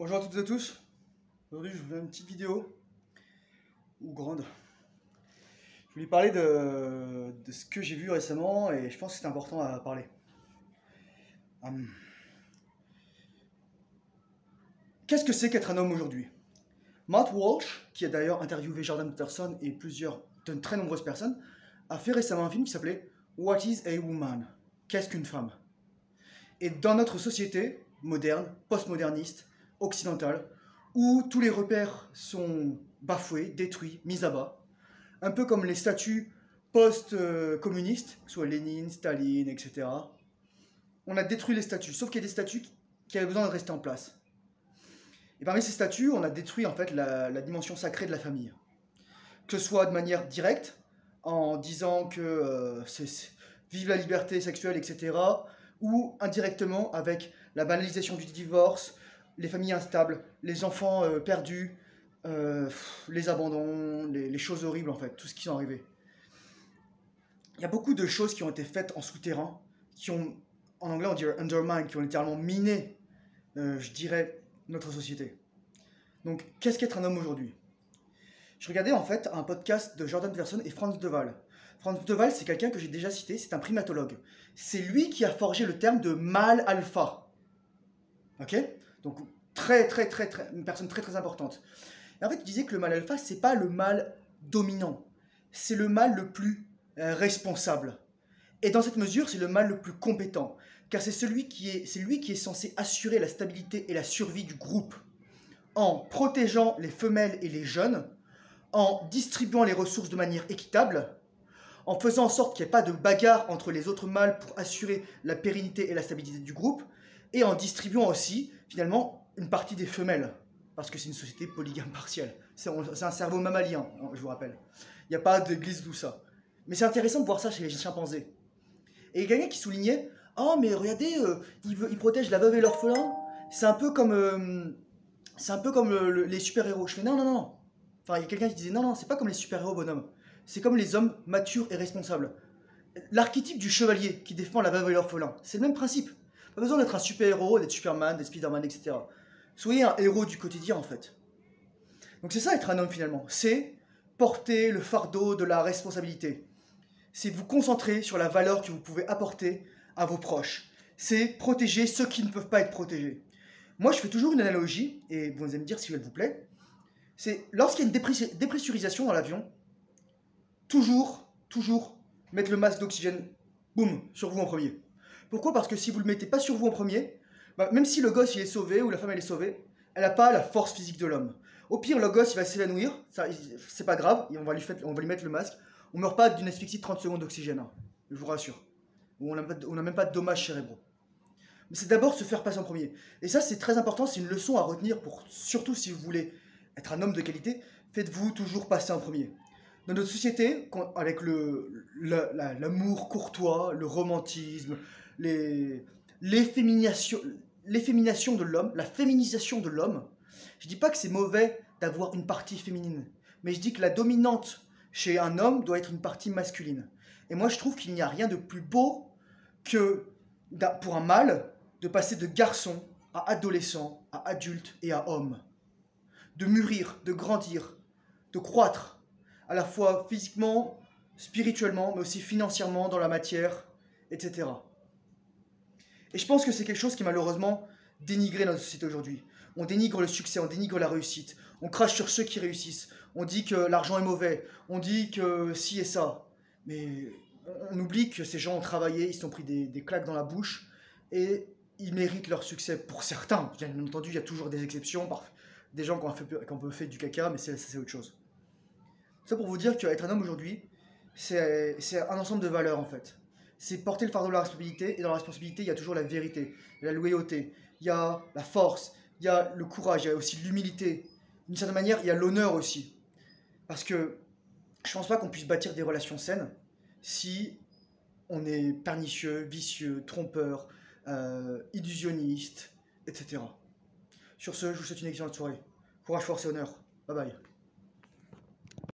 Bonjour à toutes et à tous. Aujourd'hui, je vous fais une petite vidéo, ou grande. Je voulais parler de ce que j'ai vu récemment et je pense que c'est important à parler. Hum. Qu'est-ce que c'est qu'être un homme aujourd'hui? Matt Walsh, qui a d'ailleurs interviewé Jordan Peterson et de très nombreuses personnes, a fait récemment un film qui s'appelait What is a Woman? Qu'est-ce qu'une femme? Et dans notre société moderne, postmoderniste, occidentale, où tous les repères sont bafoués, détruits, mis à bas, un peu comme les statues post-communistes, soit Lénine, Staline, etc. On a détruit les statues, sauf qu'il y a des statues qui avaient besoin de rester en place. Et parmi ces statues, on a détruit en fait la dimension sacrée de la famille. Que ce soit de manière directe, en disant que vive la liberté sexuelle, etc., ou indirectement avec la banalisation du divorce, les familles instables, les enfants perdus, les abandons, les choses horribles en fait, tout ce qui est arrivé. Il y a beaucoup de choses qui ont été faites en souterrain, qui ont, en anglais on dirait undermine, qui ont littéralement miné, je dirais, notre société. Donc, qu'est-ce qu'être un homme aujourd'hui? Je regardais en fait un podcast de Jordan Peterson et Franz de Waal. Franz de Waal, c'est quelqu'un que j'ai déjà cité, c'est un primatologue. C'est lui qui a forgé le terme de mâle alpha. Ok? Donc, une personne très importante. Et en fait, il disait que le mâle alpha, c'est pas le mâle dominant, c'est le mâle le plus responsable. Et dans cette mesure, c'est le mâle le plus compétent, car c'est lui qui est censé assurer la stabilité et la survie du groupe, en protégeant les femelles et les jeunes, en distribuant les ressources de manière équitable, en faisant en sorte qu'il n'y ait pas de bagarre entre les autres mâles pour assurer la pérennité et la stabilité du groupe, et en distribuant aussi, finalement, une partie des femelles, parce que c'est une société polygame partielle. C'est un cerveau mammalien, je vous rappelle. Il n'y a pas d'église, tout ça. Mais c'est intéressant de voir ça chez les chimpanzés. Et il y a quelqu'un qui soulignait, « Oh, mais regardez, il protège la veuve et l'orphelin. C'est un peu comme, les super-héros. » Je fais, non. Enfin, il y a quelqu'un qui disait, non, c'est pas comme les super-héros, bonhomme. C'est comme les hommes matures et responsables. L'archétype du chevalier qui défend la veuve et l'orphelin, c'est le même principe. Pas besoin d'être un super-héros, d'être Superman, d'être Spider-Man, etc. Soyez un héros du quotidien, en fait. Donc c'est ça être un homme, finalement. C'est porter le fardeau de la responsabilité. C'est vous concentrer sur la valeur que vous pouvez apporter à vos proches. C'est protéger ceux qui ne peuvent pas être protégés. Moi, je fais toujours une analogie, et vous allez me dire si elle vous plaît. C'est lorsqu'il y a une dépressurisation dans l'avion, toujours mettre le masque d'oxygène, boum, sur vous en premier. Pourquoi? Parce que si vous ne le mettez pas sur vous en premier, même si le gosse il est sauvé ou la femme elle est sauvée, elle n'a pas la force physique de l'homme. Au pire, le gosse il va s'évanouir, c'est pas grave, et on va lui mettre le masque. On ne meurt pas d'une asphyxie de 30 secondes d'oxygène, hein, je vous rassure. On n'a même pas de dommages cérébraux. Mais c'est d'abord se faire passer en premier. Et ça, c'est très important, c'est une leçon à retenir, surtout si vous voulez être un homme de qualité, faites-vous toujours passer en premier. Dans notre société, avec l'amour courtois, le romantisme, l'effémination de l'homme, la féminisation de l'homme, je dis pas que c'est mauvais d'avoir une partie féminine, mais je dis que la dominante chez un homme doit être une partie masculine. Et moi, je trouve qu'il n'y a rien de plus beau que, pour un mâle, de passer de garçon à adolescent, à adulte et à homme. De mûrir, de grandir, de croître, à la fois physiquement, spirituellement, mais aussi financièrement, dans la matière, etc. Et je pense que c'est quelque chose qui est malheureusement dénigré dans notre société aujourd'hui. On dénigre le succès, on dénigre la réussite, on crache sur ceux qui réussissent, on dit que l'argent est mauvais, on dit que ci et ça. Mais on oublie que ces gens ont travaillé, ils se sont pris des claques dans la bouche, et ils méritent leur succès pour certains. Bien entendu, il y a toujours des exceptions, des gens qui ont fait du caca, mais c'est autre chose. Ça pour vous dire qu'être un homme aujourd'hui, c'est un ensemble de valeurs en fait. C'est porter le fardeau de la responsabilité, et dans la responsabilité, il y a toujours la vérité, la loyauté, il y a la force, il y a le courage, il y a aussi l'humilité. D'une certaine manière, il y a l'honneur aussi. Parce que je pense pas qu'on puisse bâtir des relations saines si on est pernicieux, vicieux, trompeur, illusionniste, etc. Sur ce, je vous souhaite une excellente soirée. Courage, force et honneur. Bye bye.